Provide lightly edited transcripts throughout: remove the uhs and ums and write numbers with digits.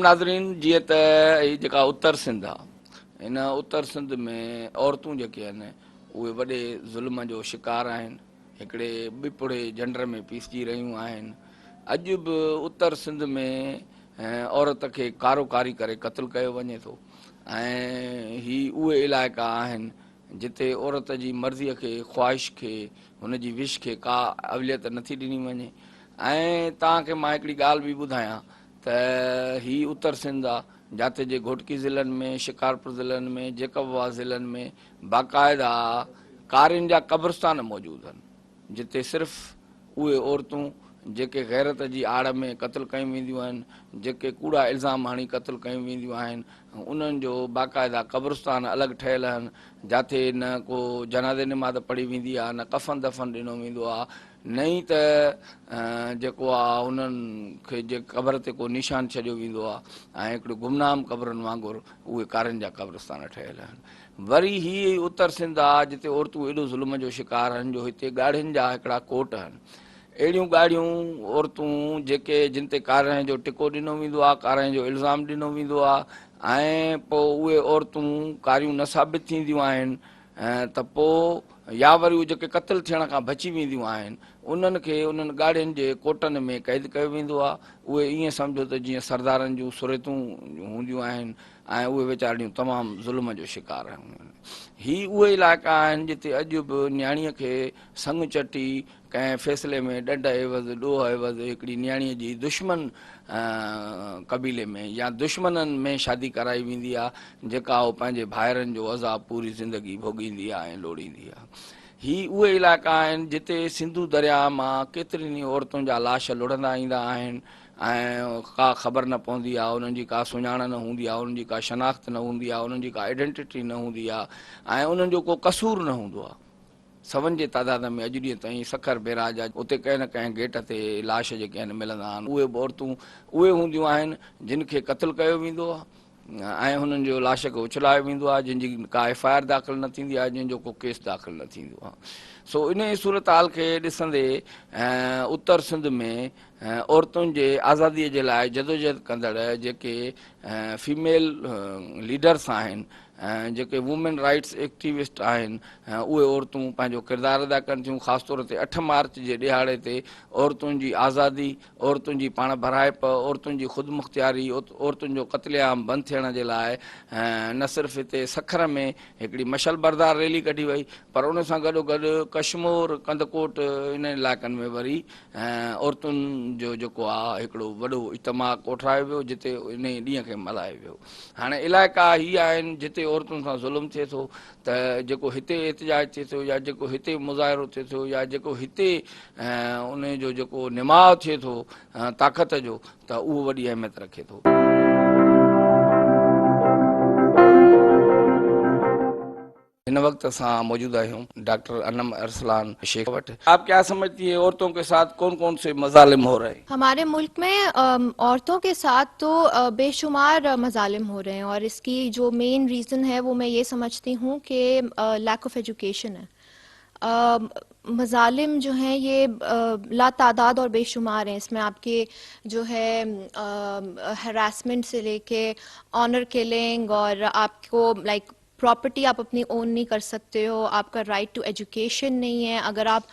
नाज़रीन, जीअं त ही जेका उत्तर सिंध आहे, हिन उत्तर सिंध में औरतूं जेके आहिनि उहे वॾे ज़ुल्म जो शिकार आहिनि, हिकिड़े ॿिपुड़े झंड में पीसजी रहियूं आहिनि। अॼु बि उत्तर सिंध में औरत खे कारोकारी करे क़त्ल कयो वञे थो ऐं ही उहे इलाइक़ा आहिनि जिते औरत जी मर्ज़ीअ खे, ख़्वाहिश खे, हुनजी विश खे का अवलियत नथी ॾिनी वञे। ऐं तव्हांखे मां हिकिड़ी ॻाल्हि बि ॿुधायां त ही उत्तर सिंध आहे जिते जे घोटकी ज़िलनि में, शिकारपुर ज़िलनि में, जेकबवा ज़िलनि में बाक़ाइदा कारियुनि जा क़ब्रस्तान मौजूदु आहिनि, जिते सिर्फ़ु उहे औरतूं जेके गैरत जी आड़ में क़त्ल कयूं वेंदियूं आहिनि, जेके कूड़ा इल्ज़ाम हणी क़त्ल कयूं वेंदियूं आहिनि, उन्हनि जो बाक़ाइदा क़ब्रस्तान अलॻि ठहियल आहिनि, जिते न को जनाज़े निमाज़ पढ़ी वेंदी आहे, न कफ़न दफ़न ॾिनो वेंदो आहे, न ई त जेको आहे उन्हनि खे जे क़बर ते को निशान छॾियो वेंदो आहे, ऐं हिकिड़ो गुमनाम क़बरुनि वांगुरु उहे कारियुनि जा क़ब्रस्तान ठहियल आहिनि। वरी ही उत्तर सिंध आहे जिते औरतूं एॾो ज़ुल्म जो शिकार आहिनि जो हिते ॻाढ़ियुनि जा हिकिड़ा कोट आहिनि। अहिड़ियूं ॻाढ़ियूं औरतूं जेके जिन ते काराइं जो टिको ॾिनो वेंदो आहे, काराइं जो इल्ज़ाम ॾिनो वेंदो आहे, ऐं पोइ उहे औरतूं कारियूं न साबित थींदियूं आहिनि त पोइ या वरी उहे जेके क़त्ल थियण खां बची वेंदियूं आहिनि उन्हनि खे उन्हनि ॻाढ़ियुनि जे कोटनि में क़ैद कयो वेंदो आहे। उहे ईअं सम्झो त जीअं सरदारनि जूं सुरेतूं हूंदियूं आहिनि ऐं उहे वीचारियूं तमामु ज़ुल्म जो शिकार आहिनि। ही उहे इलाइक़ा आहिनि जिते अॼु बि न्याणीअ खे संग चटी कंहिं फ़ैसिले में ॾंढ एवज़ ॾोह एवज़ हिकिड़ी न्याणीअ जी दुश्मन क़बीले में या दुश्मननि में शादी कराई वेंदी आहे, जेका उहो पंहिंजे भाइरनि जो अज़ाब पूरी ज़िंदगी भोॻींदी आहे ऐं लोड़ींदी आहे। ही उहे इलाइक़ा आहिनि जिते सिंधू दरिया मां केतिरनि ई औरतुनि जा लाश लुढ़ंदा ईंदा आहिनि ऐं का ख़बर न पवंदी आहे, उन्हनि जी का सुञाण न हूंदी आहे, उन्हनि जी का शनाख़्त न हूंदी आहे, उन्हनि जी का आइडेंटिटी न हूंदी आहे ऐं उन्हनि जो को कसूर न हूंदो आहे। सवनि जे तइदाद में अॼु ॾींहं ताईं सखर बैराज आहे, उते कंहिं न कंहिं गेट ते लाश जेके आहिनि मिलंदा आहिनि। उहे बि औरतूं उहे हूंदियूं आहिनि जिन खे क़त्ल कयो वेंदो आहे ऐं हुननि जो लाश खे उछलायो वेंदो आहे, जिन जी का एफ.आई.आर. दाख़िल न थींदी आहे, जंहिंजो को केस दाख़िल न थींदो आहे। सो इन ई सूरत हाल खे ॾिसंदे उत्तर सिंध में औरतुनि जे आज़ादीअ जे लाइ जदोजहद कंदड़ जेके फीमेल लीडर्स आहिनि, जेके वुमेन राइट्स एक्टिविस्ट आहिनि, उहे औरतूं पंहिंजो किरदारु अदा कनि थियूं। ख़ासि तौर ते 8 मार्च जे ॾिहाड़े ते औरतुनि जी आज़ादी, औरतुनि जी पाण भराइप, औरतुनि जी ख़ुदि मुख़्तियारी, औरतुनि जो क़त्लेआम बंदि थियण जे लाइ न सिर्फ़ु हिते सखर में हिकिड़ी मशल बरदार रैली कढी वई, पर उन सां गॾोगॾु कशमोर, कंदकोट इन इलाइक़नि में वरी औरतुनि जो जेको आहे हिकिड़ो वॾो इज्तमा कोठायो वियो, जिते इन ॾींहं खे मल्हायो वियो। हाणे इलाइक़ा ही आहिनि जिते औरतुनि सां ज़ुल्म थिए थो, त जेको हिते एहतिजाज थिए थो या जेको हिते मुज़ाहिरो थिए थो या जेको हिते उन जो जेको निमाउ थिए थो ताक़त जो, त उहो वॾी अहमियत रखे थो। इन वक्त असां मौजूद आहियूं डॉक्टर अनम अरसलान शेख वटि। आप क्या समझती है औरतों के साथ कौन कौन से मजालिम हो रहे हैं? हमारे मुल्क में औरतों के साथ तो बेशुमार मजालिम हो रहे हैं, और इसकी जो मेन रीज़न है वो मैं ये समझती हूँ कि लैक ऑफ एजुकेशन है। मजालिम जो हैं ये लातादाद और बेशुमार हैं। इसमें आपके जो है हरासमेंट से लेके ऑनर किलिंग, और आपको लाइक प्रॉपर्टी आप अपनी ओन नहीं कर सकते हो, आपका राइट टू एजुकेशन नहीं है, अगर आप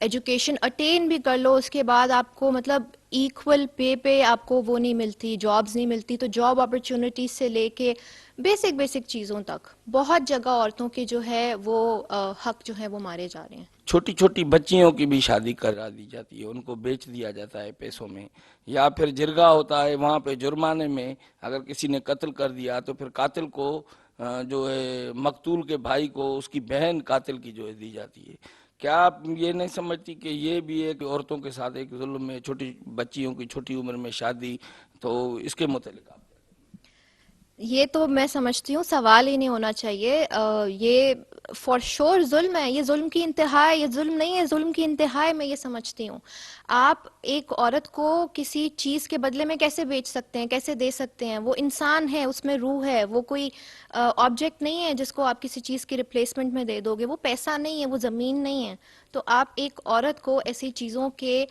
एजुकेशन अटेन भी कर लो उसके बाद आपको मतलब इक्वल पे आपको वो नहीं मिलती, जॉब्स नहीं मिलती। तो जॉब अपॉर्चुनिटीज से लेके बेसिक चीज़ों तक बहुत जगह औरतों के जो है वो हक जो है वो मारे जा रहे हैं। छोटी छोटी बच्चियों की भी शादी करा दी जाती है, उनको बेच दिया जाता है पैसों में, या फिर जिरगा होता है, वहाँ पे जुर्माने में अगर किसी ने कत्ल कर दिया तो फिर कातिल को जो है मकतूल के भाई को उसकी बहन कातिल की जो है दी जाती है। क्या आप ये नहीं समझती कि ये भी एक औरतों के साथ एक जुल्म है, छोटी बच्चियों की छोटी उम्र में शादी? तो इसके मुतालिक आप یہ تو میں سمجھتی ہوں سوال ہی نہیں ہونا چاہیے. یہ فار شور ظلم ہے, یہ ظلم کی انتہا ہے. یہ ظلم نہیں ہے, ظلم کی انتہا ہے, میں یہ سمجھتی ہوں. آپ ایک عورت کو کسی چیز کے بدلے میں کیسے بیچ سکتے ہیں, کیسے دے سکتے ہیں؟ وہ انسان ہے, اس میں روح ہے, وہ کوئی آبجیکٹ نہیں ہے جس کو آپ کسی چیز کی ریپلیسمنٹ میں دے دو گے. وہ پیسہ نہیں ہے, وہ زمین نہیں ہے. تو آپ ایک عورت کو ایسی چیزوں کے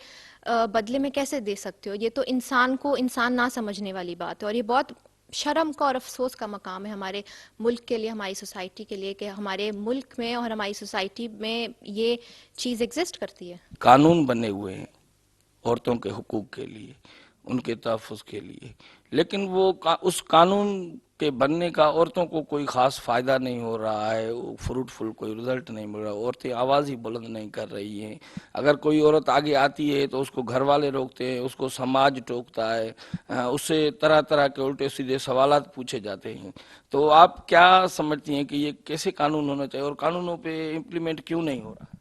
بدلے میں کیسے دے سکتے ہو؟ یہ تو انسان کو انسان نہ سمجھنے والی بات ہے. اور یہ بہت شرم کا اور افسوس کا مقام ہے ہمارے ملک کے لیے, ہماری سوسائٹی کے لیے, کہ ہمارے ملک میں اور ہماری سوسائٹی میں یہ چیز ایگزسٹ کرتی ہے. قانون بنے ہوئے ہیں عورتوں کے حقوق کے لیے, ان کے تحفظ کے لیے, لیکن وہ اس قانون کے بننے کا عورتوں کو کوئی خاص فائدہ نہیں ہو رہا ہے, فروٹفل کوئی رزلٹ نہیں مل رہا. عورتیں آواز ہی بلند نہیں کر رہی ہیں. اگر کوئی عورت آگے آتی ہے تو اس کو گھر والے روکتے ہیں, اس کو سماج ٹوکتا ہے, اس سے طرح طرح کے الٹے سیدھے سوالات پوچھے جاتے ہیں. تو آپ کیا سمجھتی ہیں کہ یہ کیسے قانون ہونا چاہیے, اور قانونوں پہ امپلیمنٹ کیوں نہیں ہو رہا؟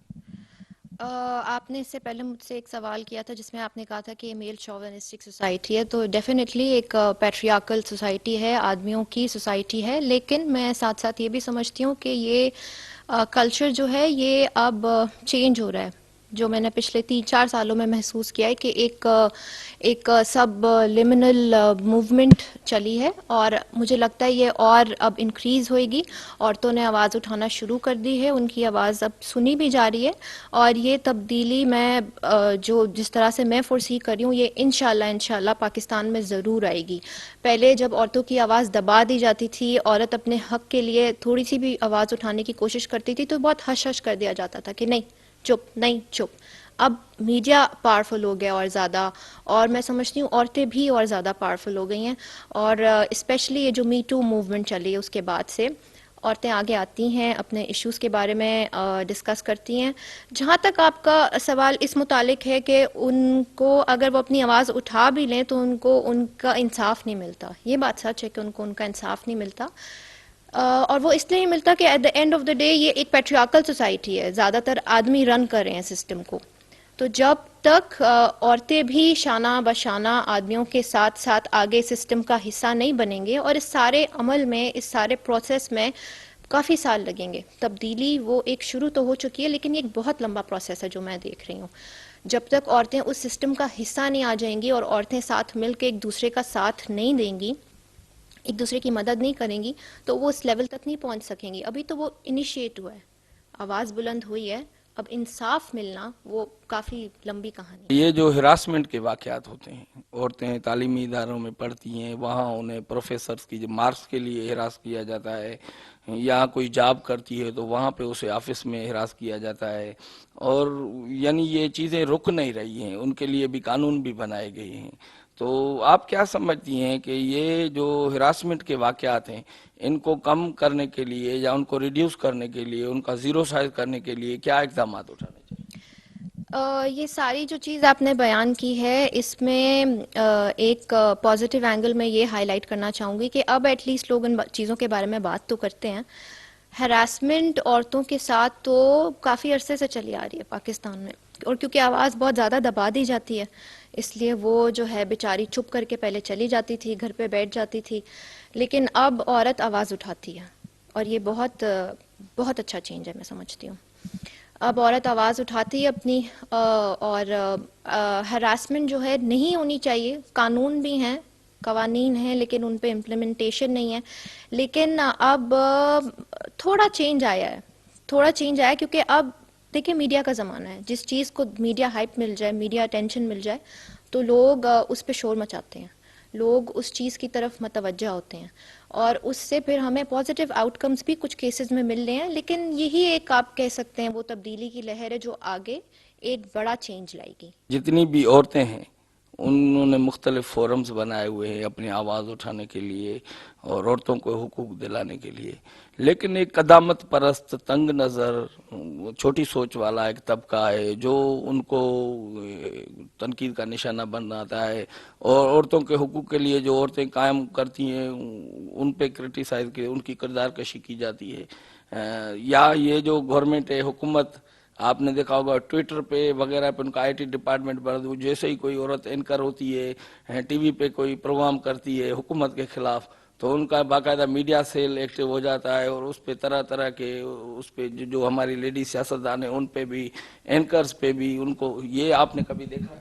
آپ نے اس سے پہلے مجھ سے ایک سوال کیا تھا جس میں آپ نے کہا تھا کہ یہ میل شوونسٹک سوسائٹی ہے. تو ڈیفینیٹلی ایک پیٹریارکل سوسائٹی ہے, آدمیوں کی سوسائٹی ہے. لیکن میں ساتھ ساتھ یہ بھی سمجھتی ہوں کہ یہ کلچر جو ہے یہ اب چینج ہو رہا ہے. جو میں نے پچھلے 3-4 سالوں میں محسوس کیا ہے کہ ایک سب لمنل موومنٹ چلی ہے, اور مجھے لگتا ہے یہ اور اب انکریز ہوئے گی. عورتوں نے آواز اٹھانا شروع کر دی ہے, ان کی آواز اب سنی بھی جا رہی ہے. اور یہ تبدیلی میں جو جس طرح سے میں فورسی کر رہی ہوں, یہ انشاءاللہ پاکستان میں ضرور آئے گی. پہلے جب عورتوں کی آواز دبا دی جاتی تھی, عورت اپنے حق کے لیے تھوڑی سی بھی آواز اٹھانے کی کوشش کرتی تھی تو بہت ہش ہش کر دیا جاتا تھا کہ نہیں چپ, نہیں چپ. اب میڈیا پاورفل ہو گیا اور زیادہ, اور میں سمجھتی ہوں عورتیں بھی اور زیادہ پاورفل ہو گئی ہیں. اور اسپیشلی یہ جو می ٹو موومنٹ چلی ہے اس کے بعد سے عورتیں آگے آتی ہیں, اپنے ایشوز کے بارے میں ڈسکس کرتی ہیں. جہاں تک آپ کا سوال اس متعلق ہے کہ ان کو اگر وہ اپنی آواز اٹھا بھی لیں تو ان کو ان کا انصاف نہیں ملتا, یہ بات سچ ہے کہ ان کو ان کا انصاف نہیں ملتا. اور وہ اس لیے نہیں ملتا کہ at the end of the day یہ ایک پیٹریارکل سوسائٹی ہے, زیادہ تر آدمی رن کر رہے ہیں سسٹم کو. تو جب تک عورتیں بھی شانہ بشانہ آدمیوں کے ساتھ ساتھ آگے سسٹم کا حصہ نہیں بنیں گے, اور اس سارے عمل میں, اس سارے پروسیس میں کافی سال لگیں گے. تبدیلی وہ ایک شروع تو ہو چکی ہے, لیکن یہ ایک بہت لمبا پروسیس ہے جو میں دیکھ رہی ہوں. جب تک عورتیں اس سسٹم کا حصہ نہیں آ جائیں گی اور عورتیں ساتھ مل کے ایک دوسرے کا ساتھ نہیں دیں گی, ایک دوسرے کی مدد نہیں کریں گی, تو وہ اس لیول تک نہیں پہنچ سکیں گی. ابھی تو وہ انیشیٹ ہوا ہے, آواز بلند ہوئی ہے, اب انصاف ملنا وہ کافی لمبی کہانی ہے. یہ جو ہراسمنٹ کے واقعات ہوتے ہیں, عورتیں تعلیمی اداروں میں پڑھتی ہیں, وہاں انہیں پروفیسرز کی جو مارکس کے لیے ہراس کیا جاتا ہے, یا کوئی جاب کرتی ہے تو وہاں پہ اسے آفس میں ہراس کیا جاتا ہے, اور یعنی یہ چیزیں رک نہیں رہی ہیں, ان کے لیے بھی قانون بھی بنائے گئے ہیں. تو آپ کیا سمجھتی ہیں کہ یہ جو ہراسمنٹ کے واقعات ہیں ان کو کم کرنے کے لیے یا ان کو ریڈیوس کرنے کے لیے, ان کا زیرو سائز کرنے کے لیے کیا اقدامات اٹھانے چاہیے؟ یہ ساری جو چیز آپ نے بیان کی ہے اس میں ایک پازیٹیو اینگل میں یہ ہائی لائٹ کرنا چاہوں گی کہ اب ایٹ لیسٹ لوگ ان چیزوں کے بارے میں بات تو کرتے ہیں. ہراسمنٹ عورتوں کے ساتھ تو کافی عرصے سے چلی آ رہی ہے پاکستان میں, اور کیونکہ آواز بہت زیادہ دبا دی جاتی ہے اس لیے وہ جو ہے بیچاری چھپ کر کے پہلے چلی جاتی تھی, گھر پہ بیٹھ جاتی تھی. لیکن اب عورت آواز اٹھاتی ہے, اور یہ بہت بہت اچھا چینج ہے میں سمجھتی ہوں. اب عورت آواز اٹھاتی ہے اپنی, اور ہراسمنٹ جو ہے نہیں ہونی چاہیے. قانون بھی ہیں, قوانین ہیں, لیکن ان پہ امپلیمنٹیشن نہیں ہے. لیکن اب تھوڑا چینج آیا ہے, تھوڑا چینج آیا کیونکہ اب دیکھیں میڈیا کا زمانہ ہے. جس چیز کو میڈیا ہائپ مل جائے, میڈیا اٹینشن مل جائے, تو لوگ اس پہ شور مچاتے ہیں, لوگ اس چیز کی طرف متوجہ ہوتے ہیں, اور اس سے پھر ہمیں پازیٹیو آؤٹ کمز بھی کچھ کیسز میں مل رہے ہیں. لیکن یہی ایک آپ کہہ سکتے ہیں وہ تبدیلی کی لہر ہے جو آگے ایک بڑا چینج لائے گی. جتنی بھی عورتیں ہیں انہوں نے مختلف فورمز بنائے ہوئے ہیں اپنی آواز اٹھانے کے لیے اور عورتوں کو حقوق دلانے کے لیے, لیکن ایک قدامت پرست, تنگ نظر, چھوٹی سوچ والا ایک طبقہ ہے جو ان کو تنقید کا نشانہ بناتا ہے, اور عورتوں کے حقوق کے لیے جو عورتیں قائم کرتی ہیں ان پہ کرٹیسائز کی, ان کی کردار کشی کی جاتی ہے. یا یہ جو گورنمنٹ ہے, حکومت, آپ نے دیکھا ہوگا ٹویٹر پہ وغیرہ پہ ان کا IT ڈپارٹمنٹ بند, جیسے ہی کوئی عورت اینکر ہوتی ہے, ٹی وی پہ کوئی پروگرام کرتی ہے حکومت کے خلاف, تو ان کا باقاعدہ میڈیا سیل ایکٹیو ہو جاتا ہے اور اس پہ طرح طرح کے اس پہ جو ہماری لیڈی سیاستدان ہیں ان پہ بھی، اینکرز پہ بھی، ان کو یہ آپ نے کبھی دیکھا ہے؟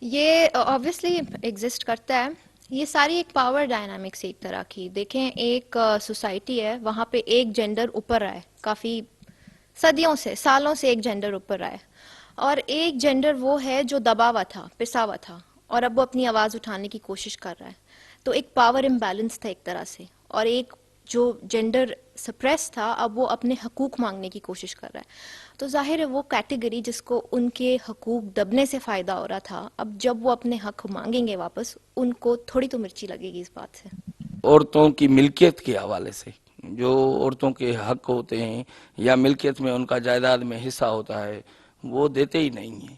یہ آبویسلی ایگزسٹ کرتا ہے. یہ ساری ایک پاور ڈائنامکس ایک طرح کی. دیکھیں ایک سوسائٹی ہے، وہاں پہ ایک جینڈر اوپر آئے، کافی صدیوں سے، سالوں سے ایک جینڈر اوپر آئے، اور ایک جینڈر وہ ہے جو دبا ہوا تھا، پسا ہوا تھا، اور اب وہ اپنی آواز اٹھانے کی کوشش کر رہا ہے. تو ایک پاور امبیلنس تھا ایک طرح سے، اور ایک جو جینڈر سپریس تھا اب وہ اپنے حقوق مانگنے کی کوشش کر رہا ہے. تو ظاہر ہے وہ کیٹیگری جس کو ان کے حقوق دبنے سے فائدہ ہو رہا تھا، اب جب وہ اپنے حق مانگیں گے واپس، ان کو تھوڑی تو مرچی لگے گی اس بات سے. عورتوں کی ملکیت کے حوالے سے جو عورتوں کے حق ہوتے ہیں یا ملکیت میں ان کا جائیداد میں حصہ ہوتا ہے وہ دیتے ہی نہیں ہیں،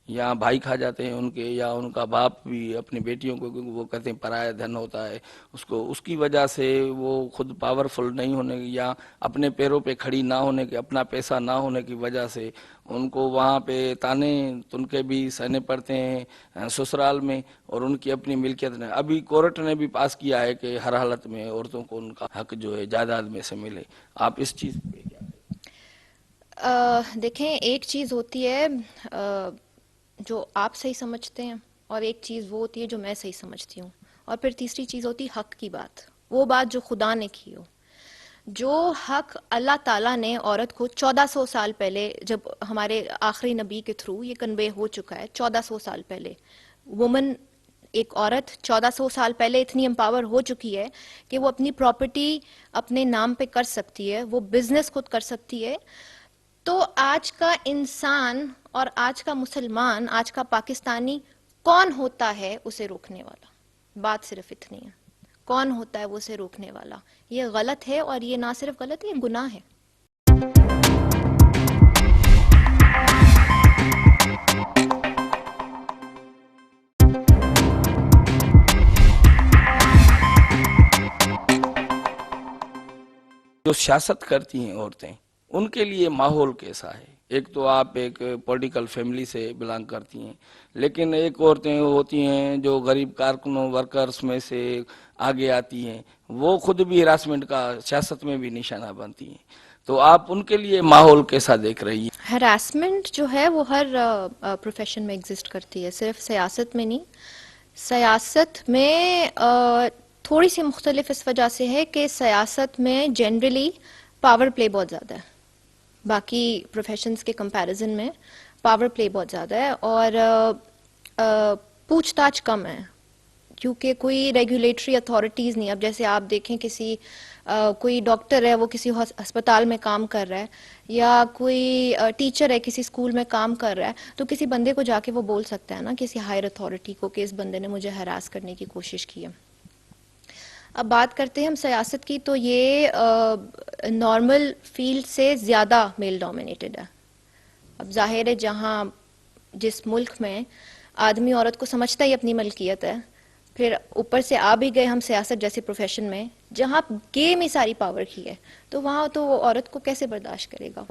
یا بھائی کھا جاتے ہیں ان کے، یا ان کا باپ بھی اپنی بیٹیوں کو، کیونکہ وہ کہتے ہیں پرایا دھن ہوتا ہے اس کی وجہ سے وہ خود پاورفل نہیں ہونے یا اپنے پیروں پہ کھڑی نہ ہونے کے، اپنا پیسہ نہ ہونے کی وجہ سے ان کو وہاں پہ تانے ان کے بھی سہنے پڑتے ہیں سسرال میں، اور ان کی اپنی ملکیت نے. ابھی کورٹ نے بھی پاس کیا ہے کہ ہر حالت میں عورتوں کو ان کا حق جو ہے جائیداد میں سے ملے. آپ اس چیز پہ کیا کہیں؟ دیکھیں ایک چیز ہوتی ہے جو آپ صحیح سمجھتے ہیں، اور ایک چیز وہ ہوتی ہے جو میں صحیح سمجھتی ہوں، اور پھر تیسری چیز ہوتی ہے حق کی بات، وہ بات جو خدا نے کی ہو. جو حق اللہ تعالیٰ نے عورت کو 1400 سال پہلے، جب ہمارے آخری نبی کے تھرو یہ کنوے ہو چکا ہے، 1400 سال پہلے وومن، ایک عورت 1400 سال پہلے اتنی امپاور ہو چکی ہے کہ وہ اپنی پراپرٹی اپنے نام پہ کر سکتی ہے، وہ بزنس خود کر سکتی ہے. تو آج کا انسان اور آج کا مسلمان، آج کا پاکستانی کون ہوتا ہے اسے روکنے والا؟ بات صرف اتنی ہے، کون ہوتا ہے وہ اسے روکنے والا؟ یہ غلط ہے، اور یہ نہ صرف غلط ہے، یہ گناہ ہے. جو سیاست کرتی ہیں عورتیں، ان کے لیے ماحول کیسا ہے؟ ایک تو آپ ایک پولیٹیکل فیملی سے بلانگ کرتی ہیں، لیکن ایک عورتیں ہوتی ہیں جو غریب کارکنوں، ورکرز میں سے آگے آتی ہیں، وہ خود بھی ہراسمنٹ کا سیاست میں بھی نشانہ بنتی ہیں. تو آپ ان کے لیے ماحول کیسا دیکھ رہی ہیں؟ ہراسمنٹ جو ہے وہ ہر پروفیشن میں ایگزسٹ کرتی ہے، صرف سیاست میں نہیں. سیاست میں تھوڑی سی مختلف اس وجہ سے ہے کہ سیاست میں جنرلی پاور پلے بہت زیادہ ہے، باقی پروفیشنز کے کمپیریزن میں پاور پلے بہت زیادہ ہے، اور پوچھ تاچھ کم ہے، کیونکہ کوئی ریگولیٹری اتھارٹیز نہیں. اب جیسے آپ دیکھیں کسی کوئی ڈاکٹر ہے، وہ کسی ہسپتال میں کام کر رہا ہے، یا کوئی ٹیچر ہے کسی اسکول میں کام کر رہا ہے، تو کسی بندے کو جا کے وہ بول سکتا ہے نا، کسی ہائر اتھارٹی کو، کہ اس بندے نے مجھے ہراس کرنے کی کوشش کی ہے. اب بات کرتے ہیں ہم سیاست کی، تو یہ نارمل فیلڈ سے زیادہ میل ڈومینیٹڈ ہے. اب ظاہر ہے جہاں جس ملک میں آدمی عورت کو سمجھتا ہی اپنی ملکیت ہے، پھر اوپر سے آ بھی گئے ہم سیاست جیسے پروفیشن میں جہاں گیم ہی ساری پاور کی ہے، تو وہاں تو وہ عورت کو کیسے برداشت کرے گا؟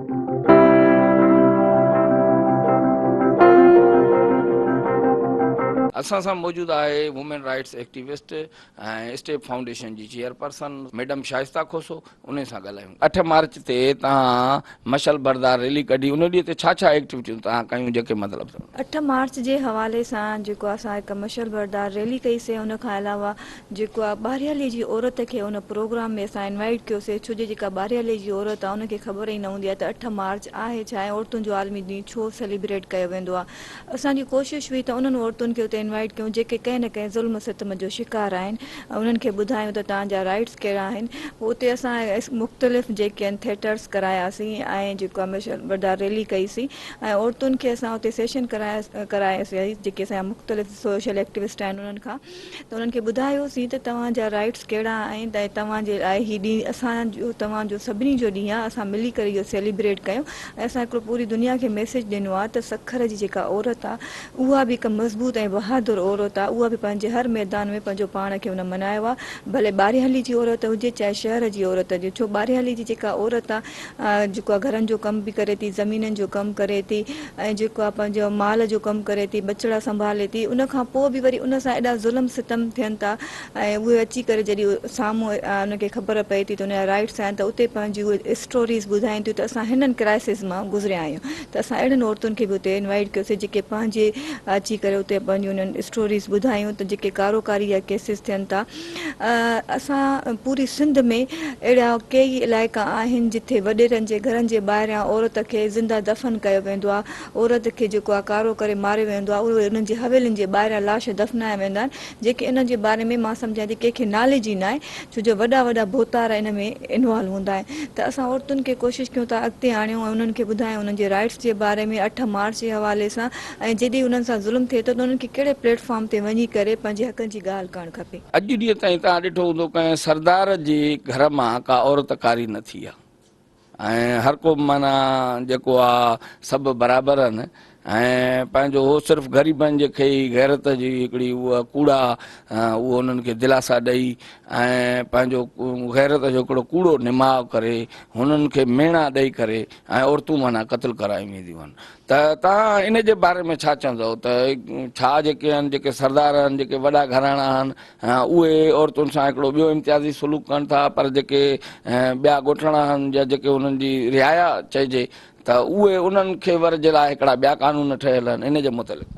असां सां मौजूदु आहे वुमेन राइट्स एक्टिविस्ट ऐं स्टेप फाउंडेशन जी चेयरपर्सन मैडम शाइस्ता खोसो. उन सां ॻाल्हायूं. 8 मार्च ते तव्हां मशल बरदार रैली कढी, उन ॾींहं ते छा छा एक्टिविटियूं तव्हां कयूं जेके मतिलबु 8 मार्च जे हवाले सां जेको असां हिकु मशल बरदार रैली कईसीं, उन खां अलावा जेको आहे ॿारहेली जी औरत खे उन प्रोग्राम में असां इनवाइट कयोसीं, छो जो जेका ॿारहेली जी औरत आहे उनखे ख़बर ई न हूंदी आहे त 8 मार्च आहे छा आहे, औरतुनि जो आलमी ॾींहुं छो सेलिब्रेट कयो वेंदो आहे. असांजी कोशिशि हुई त उन्हनि औरतुनि खे उते इनवाइट कयूं जेके कंहिं न कंहिं ज़ुल्म सितम जो शिकार आहिनि, उन्हनि खे ॿुधायूं त तव्हांजा राइट्स कहिड़ा आहिनि. उते असां मुख़्तलिफ़ जेके आहिनि थिएटर्स करायासीं ऐं जेको आहे मशल बरदार रैली कईसीं, ऐं औरतुनि खे असां उते सेशन करायासीं जेके असांजा मुख़्तलिफ़ सोशल एक्टिविस्ट आहिनि उन्हनि खां. त उन्हनि खे ॿुधायोसीं त तव्हांजा राइट्स कहिड़ा आहिनि, त तव्हांजे लाइ हीअ ॾींहुं असांजो, तव्हांजो सभिनी जो ॾींहुं आहे, असां मिली करे इहो सेलिब्रेट कयूं. ऐं असां हिकिड़ो पूरी दुनिया खे मैसेज ॾिनो आहे त सखर जी जेका औरत आहे उहा बि हिकु मज़बूत ऐं बहादुर औरत आहे उहा बि पंहिंजे हर मैदान में पंहिंजो पाण खे उन मनायो आहे, भले ॿारहें जी औरत हुजे चाहे शहर जी औरत हुजे। छो ॿारहें जी जेका औरत आहे जेको आहे घरनि जो कमु बि करे थी, ज़मीननि जो कमु करे थी, ऐं जेको आहे पंहिंजो माल जो कमु करे थी, बचिड़ा संभाले थी, उन खां पोइ बि वरी उन सां एॾा ज़ुल्म सितम थियनि था, ऐं उहे अची करे जॾहिं साम्हूं उनखे ख़बर पए थी त उनजा राइट्स आहिनि त उते पंहिंजी उहे स्टोरीज़ ॿुधाइनि थियूं त असां हिननि क्राइसिस मां गुज़रिया आहियूं। त असां अहिड़नि औरतुनि खे बि उते इनवाइट कयोसीं जेके पंहिंजे अची करे उते पंहिंजूं उन्हनि स्टोरीज़ ॿुधायूं त जेके कारोकारी या केसिस थियनि था। असां पूरी सिंध में अहिड़ा कई इलाइक़ा आहिनि जिथे वॾेरनि जे घरनि जे ॿाहिरियां औरत खे ज़िंदा दफ़न कयो वेंदो आहे, औरत खे जेको आहे कारो करे मारियो वेंदो आहे, उहे उन्हनि जे हवेलियुनि जे ॿाहिरियां लाश दफ़नाया वेंदा आहिनि, जेके इन जे बारे में मां सम्झां थी कंहिंखे नॉलेज ई न आहे, छो जो वॾा वॾा भोतार इन में इन्वॉल्व हूंदा आहिनि। त असां औरतुनि खे कोशिशि कयूं था अॻिते आणियूं ऐं उन्हनि खे ॿुधायूं उन्हनि जे राइट्स जे बारे में 8 मार्च जे हवाले सां, ऐं जॾहिं उन्हनि सां ज़ुल्म थिए थो त उन्हनि खे कहिड़े प्लेटफॉर्म ते वञी करे पंहिंजे हक़नि जी ॻाल्हि करणु खपे। अॼु ॾींहं ताईं तव्हां ॾिठो हूंदो कंहिं सरदार जे घर मां का औरत कारी न थी आहे, ऐं हर को माना जेको आहे सभु बराबरि आहिनि, ऐं पंहिंजो उहो सिर्फ़ु ग़रीबनि जे खे ई गैरत जी हिकिड़ी उहा कूड़ा उहो उन्हनि खे दिलासा ॾेई ऐं पंहिंजो गैरत जो हिकिड़ो कूड़ो निमाव करे हुननि खे मेणा ॾेई करे ऐं औरतूं माना क़तल करायूं वेंदियूं आहिनि। त तव्हां इन जे बारे में छा चवंदव त छा जेके आहिनि जेके सरदार आहिनि जेके वॾा घराणा आहिनि उहे औरतुनि सां हिकिड़ो ॿियो इम्तियाज़ी सलूक कनि था, पर जेके ॿिया ॻोठाणा आहिनि या जेके उन्हनि जी रिआया चइजे त उहे उन्हनि खे वर जे लाइ हिकिड़ा ॿिया कानून ठहियल आहिनि, इन जे मुतलिक़?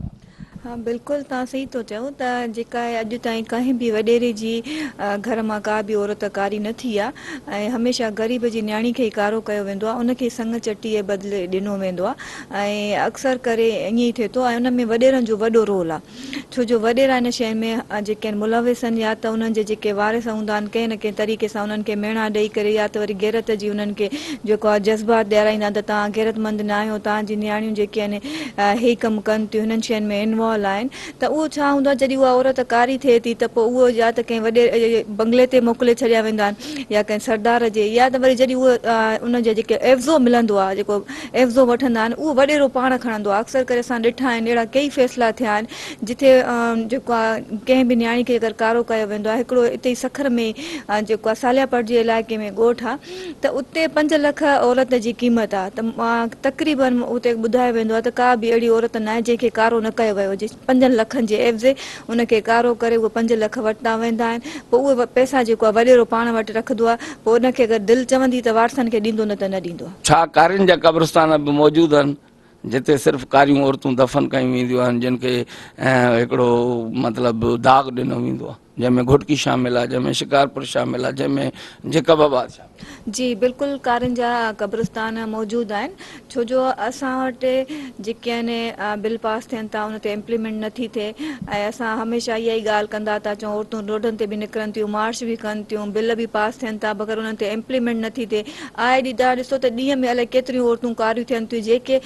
हा बिल्कुलु तव्हां सही थो चओ त जेका आहे अॼु ताईं कंहिं बि वॾेरे जी घर मां का बि औरत कारी न थी आहे, ऐं हमेशह ग़रीब जी न्याणी खे ई कारो कयो वेंदो आहे, उनखे संग चटी जे बदिले ॾिनो वेंदो आहे, ऐं अक्सर करे ईअं ई थिए थो। ऐं उन में वॾेरनि जो वॾो रोल आहे, छो जो वॾेरा हिन शइ में जेके आहिनि मुलविस आहिनि, या त उन्हनि जे जेके वारिस हूंदा आहिनि कंहिं न कंहिं तरीक़े सां उन्हनि खे मेणा ॾेई करे, या त वरी गैरत जी उन्हनि खे जेको आहे जज़्बात ॾियाराईंदा त तव्हां गैरतमंद न आहियो, तव्हांजी न्याणियूं जेके आहिनि हे कमु कनि थियूं, हिननि शयुनि में इन्वॉल्व आहिनि। त उहो छा हूंदो आहे जॾहिं उहा औरत कारी थिए थी त पोइ उहो या त कंहिं वॾे बंगले ते मोकिले छॾिया वेंदा आहिनि, या कंहिं सरदार जे, या त वरी जॾहिं उहो उनजे जेके एवज़ो मिलंदो आहे, जेको एवज़ो वठंदा आहिनि उहो वॾेरो पाण खणंदो आहे। अक्सर करे असां ॾिठा आहिनि अहिड़ा कई फ़ैसिला थिया आहिनि जिथे जेको आहे कंहिं बि न्याणी खे अगरि कारो कयो वेंदो आहे। हिकिड़ो हिते ई सखर में जेको आहे सालियापट जे इलाइक़े में ॻोठु आहे, त उते 5 लख औरत जी क़ीमत आहे, त तक़रीबन उते ॿुधायो वेंदो आहे त का बि अहिड़ी औरत न आहे जंहिंखे कारो न कयो वियो हुजे। 5 लखनि जे एवज़े उनखे कारो करे उहे 5 लख वरिता वेंदा आहिनि। पोइ उहे पैसा जेको आहे वॾेरो पाण वटि रखंदो आहे, पोइ उनखे अगरि दिलि चवंदी त वारसनि खे ॾींदो, न त न ॾींदो। छा कारियुनि जा क़ब्रिस्तान बि मौजूदु आहिनि जिते सिर्फ़ु कारियूं औरतूं दफ़न कयूं वेंदियूं आहिनि, जिन खे हिकिड़ो मतिलबु दाग़ ॾिनो वेंदो आहे, जंहिंमें घुटकी शामिल आहे, जंहिंमें शिकारपुर शामिल आहे, जंहिंमें जेकबाबाद शामिल आहे? जी बिल्कुलु कारियुनि जा क़ब्रिस्तान मौजूदु आहिनि, छो जो असां वटि जेके आहिनि बिल पास थियनि था उन ते इम्प्लीमेंट नथी थिए, ऐं असां हमेशह इहा ई ॻाल्हि कंदा था चऊं औरतूं रोडनि ते बि निकिरनि थियूं, मार्च बि कनि थियूं, बिल बि पास थियनि था, मगर उन्हनि ते इम्प्लीमेंट नथी थिए। आए ॾींहुं तव्हां ॾिसो त ॾींहं में अलाए केतिरियूं औरतूं कारियूं थियनि थियूं जेके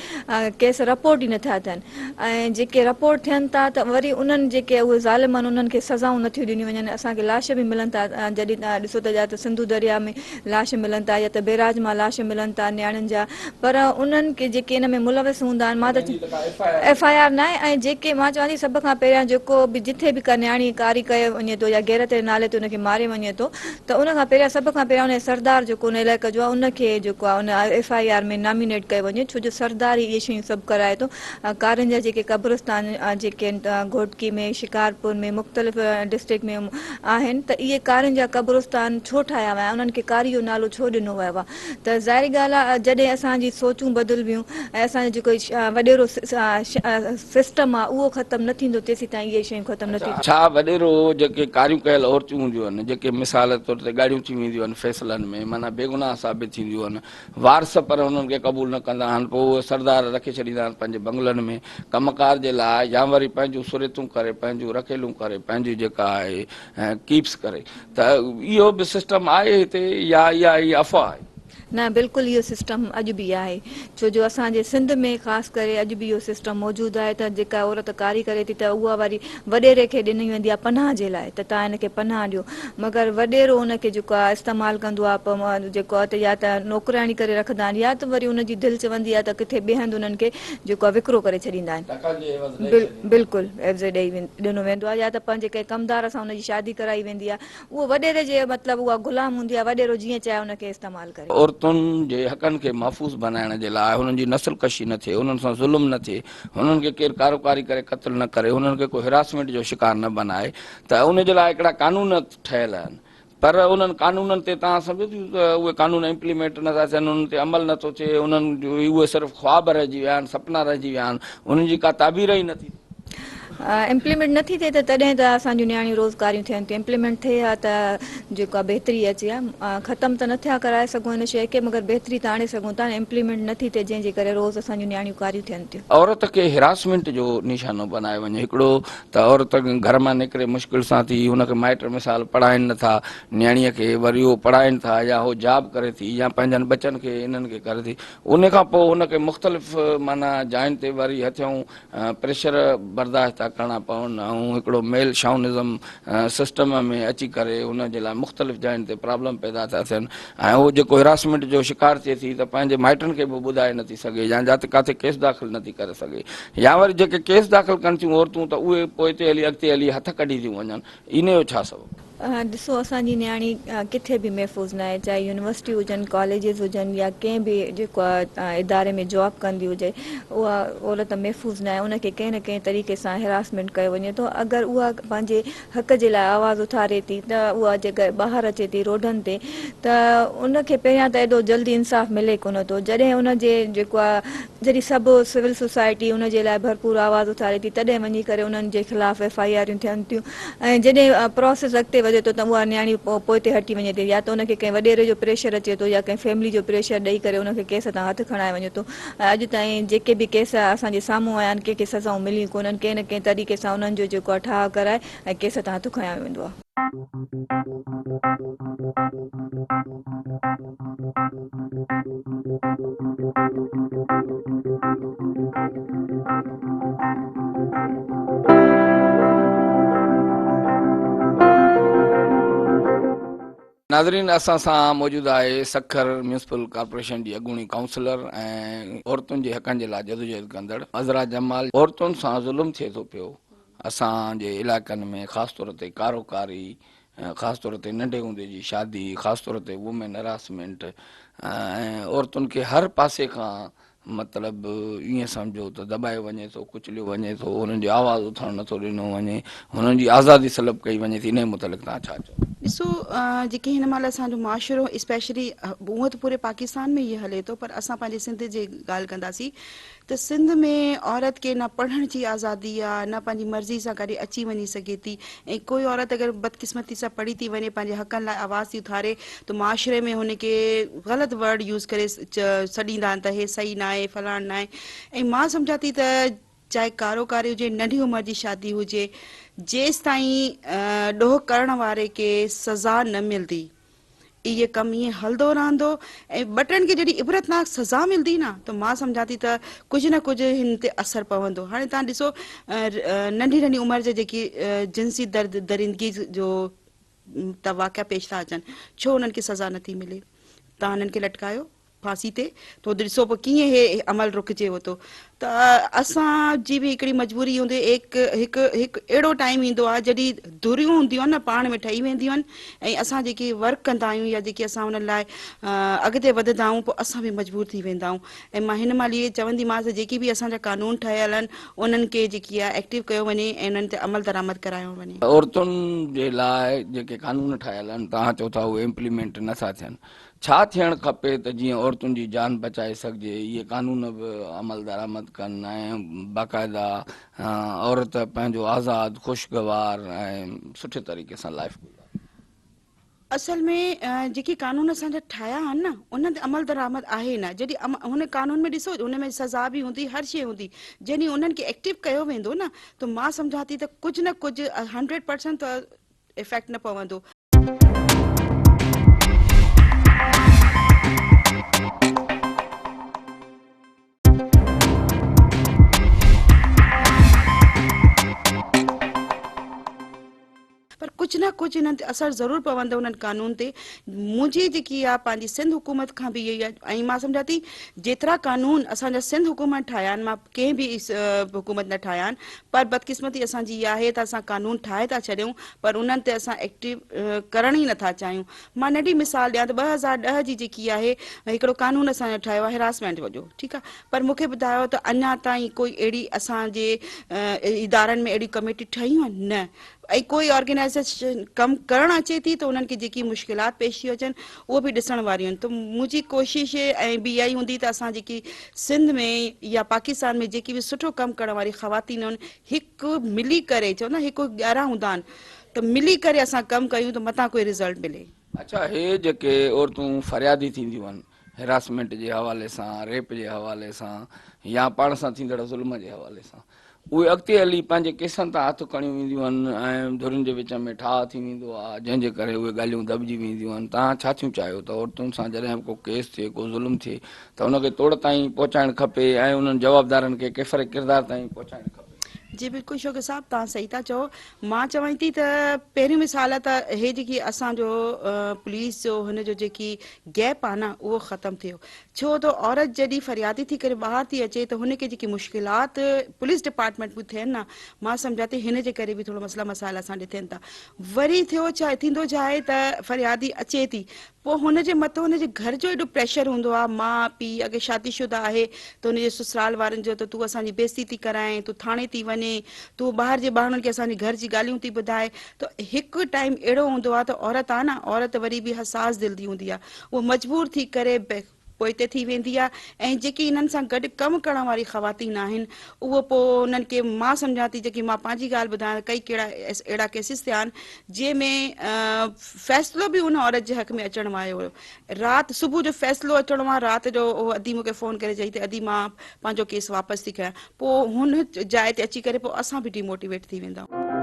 केस रपोर्ट ई नथा थियनि, ऐं जेके रपोर्ट थियनि था त वरी उन्हनि जेके उहे ज़ालिम आहिनि उन्हनि खे सज़ाऊं नथियूं ॾिनियूं वञनि। असांखे लाश बि मिलनि था, जॾहिं तव्हां ॾिसो त या त सिंधु दरिया में लाश मिलनि था, या त बैराज मां लाश मिलनि था न्याणियुनि जा, पर उन्हनि खे जेके इन में मुलविस हूंदा आहिनि, मां त FIR न आहे। ऐं जेके मां चवां थी सभ खां पहिरियां जेको बि जिथे बि का न्याणी कारी कयो वञे थो या गैरत जे नाले ते उनखे मारे वञे थो, त उन खां पहिरियां सभ खां पहिरियां उन सरदार जेको उन इलाइक़े जो आहे उनखे जेको आहे उन FIR में नॉमिनेट कयो वञे, छो जो सरदार ई इहे शयूं सभु कराए थो। कारियुनि जा जेके क़ब्रिस्तान जेके आहिनि घोटकी में, शिकारपुर में, मुख़्तलिफ़ डिस्ट्रिक्ट में आहिनि, त इहे कारियुनि जा क़ब्रिस्तान छो ठाहिया विया, उन्हनि खे कारी जो नालो छो ॾिनो वियो आहे? त ज़ाहिरी ॻाल्हि आहे जॾहिं असांजी सोचूं बदिलबियूं ऐं असांजो जेको वॾेरो सिस्टम आहे उहो ख़तमु न थींदो तेसीं ताईं इहे शयूं ख़तमु न थींदियूं। छा वॾेरो जेके कारियूं कयल औरतूं हूंदियूं आहिनि, जेके मिसाल तौर ते ॻाढ़ियूं थी वेंदियूं आहिनि फ़ैसिलनि में, माना बेगुनाह साबित थींदियूं आहिनि, वारस पर उन्हनि खे क़बूल न कंदा आहिनि, पोइ उहे सरदार रखे छॾींदा आहिनि पंहिंजे बंगलनि में कमकार जे लाइ, या वरी पंहिंजूं सुरतूं करे, पंहिंजूं रखेलूं करे, पंहिंजी जेका आहे कीप्स करे। त इहो बि सिस्टम आहे हिते या इहा अफ़वाह आहे? न बिल्कुलु इहो सिस्टम अॼु बि आहे, छो जो असांजे सिंध में ख़ासि करे अॼु बि इहो सिस्टम मौजूदु आहे त जेका औरत कारी करे थी त उहा वरी वॾेरे खे ॾिनी वेंदी आहे पनाह जे लाइ, त तव्हां हिनखे पनाह ॾियो, मगर वॾेरो हुनखे जेको आहे इस्तेमालु कंदो आहे जेको आहे त या त नौकराणी करे रखंदा आहिनि या त वरी हुनजी दिलि चवंदी आहे त किथे ॿिए हंधि हुननि खे जेको आहे विकिरो करे छॾींदा आहिनि। बिल्कुलु एवज़े ॾिनो वेंदो आहे, या त पंहिंजे कंहिं कमदार सां हुनजी शादी कराई वेंदी आहे, उहो वॾेरे जे मतिलबु उहा ग़ुलाम हूंदी आहे, वॾेरो जीअं चाहे हुनखे इस्तेमालु करे। औरतुनि जे हक़नि खे महफ़ूज़ बनाइण जे लाइ हुननि जी नस्ल कशी न थिए, हुननि सां ज़ुल्म न थिए, हुननि खे केरु कारोकारी करे क़त्ल न करे, हुननि खे को हिरासमेंट जो शिकार न बनाए, त उन जे लाइ हिकिड़ा कानून ठहियल आहिनि। पर उन्हनि कानूननि ते तव्हां सम्झो थियूं त उहे कानून इम्प्लीमेंट नथा थियनि, उन्हनि ते अमल नथो थिए, उन्हनि जो उहे सिर्फ़ु ख़्वाब रहिजी विया आहिनि, सपना रहिजी विया आहिनि, उन्हनि जी का ताबीर ई नथी। इम्प्लीमेंट नथी थिए त तॾहिं त असांजूं नियाणियूं रोज़गारियूं थियनि थियूं, इम्प्लीमेंट थिए हा त जेको आहे बहितरी अचे हा, ख़तमु त नथा कराए सघूं हिन शइ खे, मगर बहितरी त आणे सघूं था, इम्प्लीमेंट नथी थिए जंहिंजे करे रोज़ असांजूं नियाणियूं कारियूं थियनि थियूं। औरत खे हिरासमेंट जो निशानो बनाए वञे हिकिड़ो त औरत घर मां निकिरे मुश्किल सां थी, हुनखे माइट मिसाल पढ़ाइनि नथा, नियाणीअ खे वरी उहो पढ़ाइनि था या उहो जॉब करे थी या पंहिंजनि बचनि खे इन्हनि खे करे थी, उन खां पोइ हुनखे मुख़्तलिफ़ माना जायुनि ते वरी हथियूं प्रेशर बर्दाश्त था करणा पवनि, ऐं हिकिड़ो मेल शाउनिज़म सिस्टम में अची करे हुन जे लाइ मुख़्तलिफ़ जायुनि ते प्रॉब्लम पैदा था थियनि, ऐं उहो जेको हिरासमेंट जो शिकार थिए थी त पंहिंजे माइटनि खे बि ॿुधाए नथी सघे या जाते किथे केस दाख़िल नथी करे सघे, या वरी जेके केस दाख़िल कनि थियूं औरतूं त उहे पोइ हिते हली अॻिते हली हथ कढी थियूं वञनि, इन जो छा सबबु? ॾिसो असांजी नियाणी किथे बि महफ़ूज़ न आहे, चाहे यूनिवर्सिटी हुजनि, कॉलेजिस हुजनि या कंहिं बि जेको आहे इदारे में जॉब कंदी हुजे, उहा औरत महफ़ूज़ न आहे, उनखे कंहिं न कंहिं तरीक़े सां हिरासमेंट कयो वञे थो। अगरि उहा पंहिंजे हक़ जे लाइ आवाज़ु उथारे थी त उहा जेका ॿाहिरि अचे थी रोडनि ते, त उनखे पहिरियां त एॾो जल्दी इंसाफ़ मिले कोन थो, जॾहिं उनजे जेको आहे जॾहिं सभु सिविल सोसाइटी उनजे लाइ भरपूर आवाज़ु उथारे थी, तॾहिं वञी करे उन्हनि जे ख़िलाफ़ FIR थियनि थियूं, ऐं जॾहिं प्रोसेस अॻिते वधे थो त उहा नियाणी पोइ ते हटी वञे थी, या त उनखे कंहिं वॾेरे जो प्रेशर अचे थो या कंहिं फैमिली जो प्रेशर ॾेई करे उनखे केस तां हथु खणाए वञे थो। अॼु ताईं जेके बि केस असांजे साम्हूं आया आहिनि, कंहिंखे सज़ाऊं मिलियूं कोन्हनि, कंहिं न कंहिं तरीक़े सां उन्हनि जो जेको आहे ठाह कराए ऐं केस तां हथु खणायो वेंदो आहे। नाज़रीन, असां सां मौजूदु आहे सखर म्यूनिसिपल कॉर्पोरेशन जी अॻूणी काउंसलर ऐं औरतुनि जे हक़नि जे लाइ जदोजहद कंदड़ अज़रा जमाल। औरतुनि सां ज़ुल्म थिए थो पियो असांजे इलाइक़नि में, ख़ासि तौर ते कारोकारी, ख़ासि तौर ते नंढे हूंदे जी शादी, ख़ासि तौर ते वुमेन हरासमेंट, ऐं औरतुनि खे हर पासे खां मतिलबु ईअं सम्झो त दॿाए वञे थो, कुचलियो वञे थो, हुननि जो आवाज़ु उथणु नथो ॾिनो वञे, हुननि जी आज़ादी सलब कई वञे थी, इन जे मुतलिक़ तव्हां छा चओ? ॾिसो, जेके हिन महिल असांजो मुआशिरो स्पेशली हूअं त पूरे पाकिस्तान में इहो हले थो, पर असां पंहिंजे सिंध जी ॻाल्हि कंदासीं त सिंध में औरत खे न पढ़ण जी आज़ादी आहे, न पंहिंजी मर्ज़ी सां काॾे अची वञी सघे थी, ऐं कोई औरत अगरि बदकिस्मती सां पढ़ी थी वञे, पंहिंजे हक़नि लाइ आवाज़ थी उथारे, त मुआशिरे में हुनखे ग़लति वर्ड यूज़ करे सॾींदा आहिनि त हे सही न आहे, फलाण न आहे। ऐं मां सम्झां थी त चाहे कारोकारी हुजे, नंढी उमिरि जी शादी हुजे, जेसि ताईं ॾोह करण वारे खे सज़ा न मिलंदी, इहे कमु ईअं हलंदो रहंदो। ऐं ॿ टिनि खे जॾहिं इबरतनाक सज़ा मिलंदी न, त मां सम्झां थी त कुझु न कुझु हिन ते असरु पवंदो। हाणे तव्हां ॾिसो, नंढी नंढी उमिरि जा जेकी जिन्सी दरिंदगी जो त वाक़िया पेश था अचनि, छो उन्हनि खे सज़ा नथी मिले? तव्हां हुननि खे लटकायो फांसी ते, त ॾिसो पोइ कीअं हे अमल रुकिजेव थो। त असांजी बि हिकिड़ी मजबूरी हूंदी, हिकु अहिड़ो टाइम ईंदो आहे जॾहिं धुरियूं हूंदियूं आहिनि न, पाण में ठही वेंदियूं आहिनि, ऐं असां जेके वर्क कंदा आहियूं या जेके असां हुन लाइ अॻिते वधंदा आहियूं, पोइ असां बि मजबूर थी वेंदा आहियूं। ऐं मां हिन महिल इहे चवंदीमांसि, जेके बि असांजा कानून ठहियल आहिनि उन्हनि खे जेकी आहे एक्टिव कयो वञे ऐं उन्हनि ते अमल दरामद करायो वञे। औरतुनि जे लाइ जेके कानून ठाहियल आहिनि, तव्हां चओ था उहे इम्प्लीमेंट नथा थियनि, छा थियणु खपे त जीअं औरतुनि जी जान बचाए सघिजे, इहे कानून बि अमल दरामद कनि ऐं बाक़ाइदा औरत पंहिंजो आज़ादु, ख़ुशगवार ऐं सुठे तरीक़े सां लाइफ गुज़ारे? असल में जेके कानून असांजा ठाहिया आहिनि न, उन्हनि ते अमल दरामद आहे न। जॾहिं हुन कानून में ॾिसो, हुन में सज़ा बि हूंदी, हर शइ हूंदी, जॾहिं उन्हनि खे एक्टिव कयो वेंदो न, त मां सम्झां थी त कुझु न कुझु 100% त इफेक्ट न पवंदो। कुछ न कुछ इन्हनि ते असरु ज़रूरु पवंदो उन्हनि कानून ते। मुंहिंजी जेकी आहे पंहिंजी सिंध हुकूमत खां बि इहो ई आहे, ऐं मां सम्झां थी जेतिरा कानून असांजा सिंध हुकूमत ठाहिया आहिनि, मां कंहिं बि हुकूमत न ठाहिया आहिनि, पर बदकिस्मती असांजी इहा आहे त असां कानून ठाहे था छॾियूं पर उन्हनि ते असां एक्टिव करण ई नथा चाहियूं। मां नंढी मिसाल ॾियां त 2010 जी जेकी आहे हिकिड़ो कानून असांजो ठाहियो आहे हिरासमेंट जो, ठीकु आहे, पर मूंखे ॿुधायो त अञा ताईं कोई अहिड़ी असांजे इदारनि में अहिड़ी कमेटी ठहियूं आहिनि न, ऐं कोई ऑर्गेनाइज़ेशन कमु करणु अचे थी त उन्हनि खे जेकी मुश्किलात पेश थियूं अचनि उहे बि ॾिसण वारियूं आहिनि। त मुंहिंजी कोशिशि ऐं बि इहा ई हूंदी त असां जेकी सिंध में या पाकिस्तान में जेकी बि सुठो कमु करण वारी ख़वातीन आहिनि, हिकु मिली करे, चवंदा हिकु 11 हूंदा आहिनि, त मिली करे असां कमु कयूं त मथां कोई रिज़ल्ट मिले। अच्छा, हे जेके औरतूं फरियादी थींदियूं आहिनि हेरासमेंट जे हवाले सां, रेप जे हवाले सां या पाण सां थींदड़ ज़ुल्म जे हवाले सां, उहे अॻिते हली पंहिंजे केसनि तां हथु खणी वेंदियूं आहिनि ऐं धुरियुनि जे विच में ठाह थी वेंदो आहे, जंहिंजे करे उहे ॻाल्हियूं दॿिजी वेंदियूं आहिनि। तव्हां छा थियूं चाहियो त औरतुनि सां जॾहिं को केस थिए, को ज़ुल्म थिए त उनखे तोड़ ताईं पहुचाइणु खपे ऐं उन्हनि जवाबदारनि खे कैफ़र किरदार ताईं पहुचाइणु खपे? जी बिल्कुलु शौक़ साहब, तव्हां सही था चओ। मां चवां थी त पहिरीं मिसाल त हे जेकी असांजो पुलिस जो हुन जो जेकी गैप आहे न उहो ख़तमु थियो, छो त औरत जॾहिं फरियादी थी करे ॿाहिरि थी अचे त हुनखे जेकी मुश्किलात पुलिस डिपार्टमेंट में थियनि न, मां सम्झां थी हिन जे करे बि थोरो मसइला मसाइला असांजे थियनि था। वरी थियो छा थींदो छा आहे त फरियादी अचे थी, पोइ हुनजे मथां हुनजे घर जो एॾो प्रेशर हूंदो आहे, माउ पीउ अॻे शादीशुदा आहे त हुनजे ससुराल वारनि जो त तूं असांजी बेइज़ती थी कराए, तूं थाणे थी वञे, तूं ॿाहिरि जे माण्हुनि खे असांजे घर जी ॻाल्हियूं थी ॿुधाए। त हिकु टाइम अहिड़ो हूंदो आहे त औरत आहे न, औरत वरी बि हसास दिलि जी हूंदी आहे, उहा मजबूर थी करे पोइ हिते थी वेंदी आहे। ऐं जेकी इन्हनि सां गॾु कमु करण वारी ख़वातीन आहिनि उहो पोइ उन्हनि खे मां सम्झां थी, जेकी मां पंहिंजी ॻाल्हि ॿुधायां, कई कहिड़ा अहिड़ा केसिस थिया आहिनि जंहिंमें फ़ैसिलो बि उन औरत जे हक़ में अचण वारो हुयो। राति सुबुह जो फ़ैसिलो अचणो आहे, राति जो उहो अदी मूंखे फ़ोन करे चई त अदी मां पंहिंजो केस वापसि थी कयां, पोइ हुन जाइ ते अची करे पोइ असां बि डिमोटिवेट थी वेंदा आहियूं।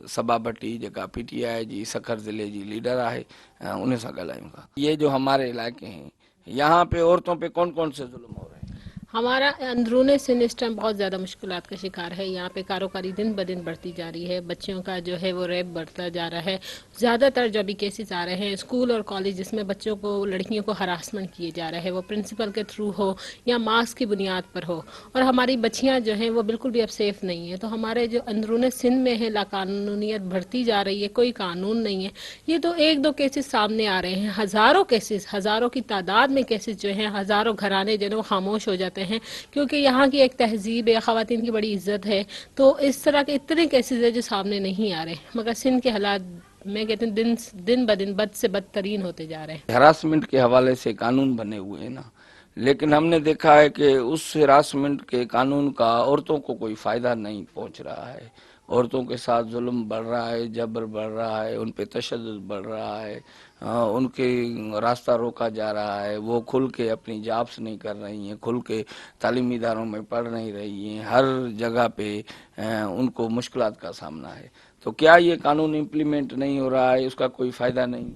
सबा भट्टी जेका PTI जी सखर ज़िले जी लीडर है, उन सां ॻाल्हायूं था। ये जो हमारे इलाके हैं, यहाँ पे औरतों पे कौन कौन से जुल्म हो रहे हैं? हमारा अंदरूनी सिंध इस टाइम बहुत ज़्यादा मुश्किलात का शिकार है। यहाँ पे कारोबारी दिन ब दिन बढ़ती जा रही है, बच्चियों का जो है वो रेप बढ़ता जा रहा है। ज़्यादातर जो भी केसेस आ रहे हैं स्कूल और कॉलेज जिसमें बच्चों को, लड़कियों को हरासमेंट किए जा रहे हैं, वो प्रिंसिपल के थ्रू हो या मार्क्स की बुनियाद पर हो, और हमारी बच्चियाँ जो हैं वो बिल्कुल भी अब सेफ नहीं है। तो हमारे जो अंदरूनी सिंध में है लाकानूनियत बढ़ती जा रही है, कोई कानून नहीं है। ये तो एक दो केसेस सामने आ रहे हैं, हज़ारों केसेस, हज़ारों की तादाद में केसेस जो हैं, हज़ारों घराने जो है वो खामोश हो जाते हैं, क्योंकि यहाँ की एक तहजीब है, ख़वातीन की बड़ी इज्जत है। तो इस तरह के इतने केसेस है जो सामने नहीं आ रहे, मगर सिंध के हालात मैं कहते हैं दिन ब दिन बद से बदतरीन होते जा रहे हैं। हरासमेंट के हवाले से कानून बने हुए हैं ना, लेकिन हमने देखा है कि उस हरासमेंट के कानून का औरतों को कोई फ़ायदा नहीं पहुंच रहा है। औरतों के साथ जुल्म बढ़ रहा है, जबर बढ़ रहा है, उन पे तशद्दुद बढ़ रहा है, उनके रास्ता रोका जा रहा है, वो खुल के अपनी जॉब्स नहीं कर रही हैं, खुल के तालीमी इदारों में पढ़ नहीं रही हैं, हर जगह पे उनको मुश्किलात का सामना है। तो क्या ये कानून इम्प्लीमेंट नहीं हो रहा है, उसका कोई फ़ायदा नहीं?